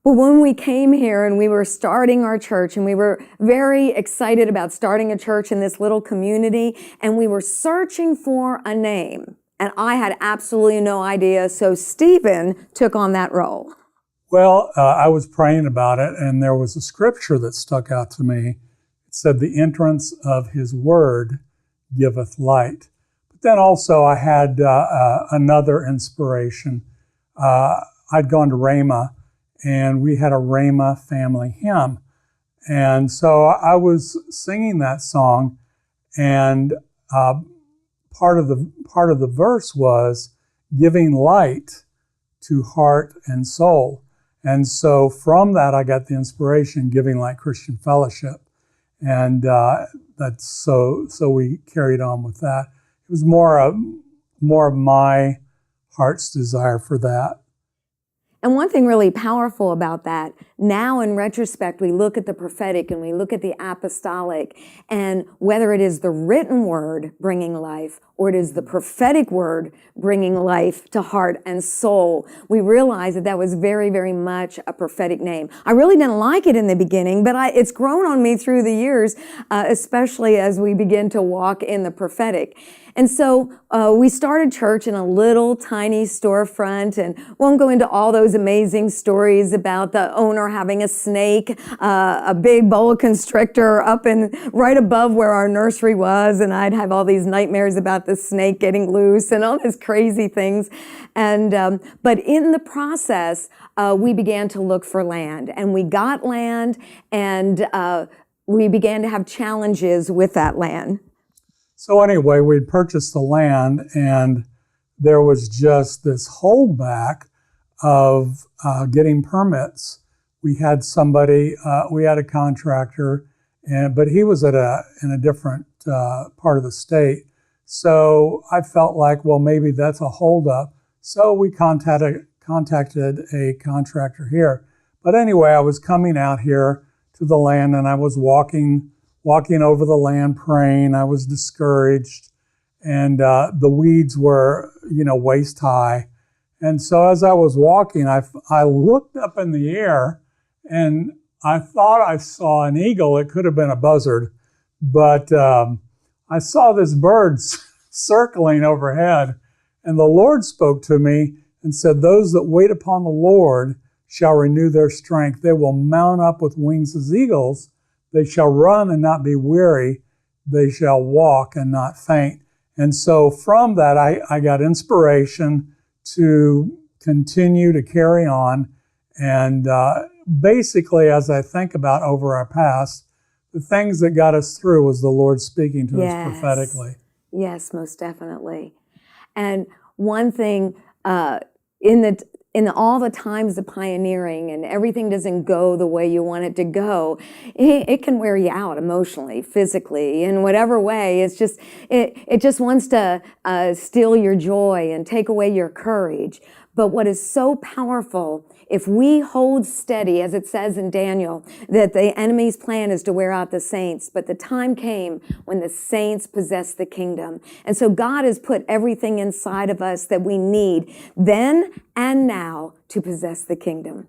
But when we came here and we were starting our church, and we were very excited about starting a church in this little community, and we were searching for a name, and I had absolutely no idea, so Stephen took on that role. Well, I was praying about it, and there was a scripture that stuck out to me. It said, "The entrance of his word giveth light." But then also I had another inspiration. I'd gone to Rhema, and we had a Rhema family hymn. And so I was singing that song, and part of the verse was giving light to heart and soul. And so from that, I got the inspiration, Giving Light Christian Fellowship. And that's so we carried on with that. It was more of my heart's desire for that. And one thing really powerful about that, now in retrospect, we look at the prophetic and we look at the apostolic, and whether it is the written word bringing life or it is the prophetic word bringing life to heart and soul, we realize that that was very, very much a prophetic name. I really didn't like it in the beginning, but it's grown on me through the years, especially as we begin to walk in the prophetic. And so we started church in a little tiny storefront, and won't go into all those amazing stories about the owner having a snake, a big boa constrictor up right above where our nursery was, and I'd have all these nightmares about the snake getting loose and all these crazy things. And but in the process, we began to look for land, and we got land, and we began to have challenges with that land. So anyway, we'd purchased the land, and there was just this holdback of getting permits. We had somebody, we had a contractor, but he was in a different part of the state. So I felt like, well, maybe that's a holdup. So we contacted a contractor here. But anyway, I was coming out here to the land, and I was walking over the land, praying. I was discouraged, and the weeds were, waist high. And so as I was walking, I looked up in the air, and I thought I saw an eagle. It could have been a buzzard, but I saw this bird circling overhead, and the Lord spoke to me and said, "Those that wait upon the Lord shall renew their strength. They will mount up with wings as eagles. They shall run and not be weary. They shall walk and not faint." And so from that, I got inspiration to continue to carry on. And basically, as I think about over our past, the things that got us through was the Lord speaking to us prophetically. Yes, most definitely. And one thing, in all the times of pioneering, and everything doesn't go the way you want it to go, it can wear you out emotionally, physically, in whatever way. It's just, it just wants to steal your joy and take away your courage. But what is so powerful, if we hold steady, as it says in Daniel, that the enemy's plan is to wear out the saints, but the time came when the saints possessed the kingdom. And so God has put everything inside of us that we need then and now to possess the kingdom.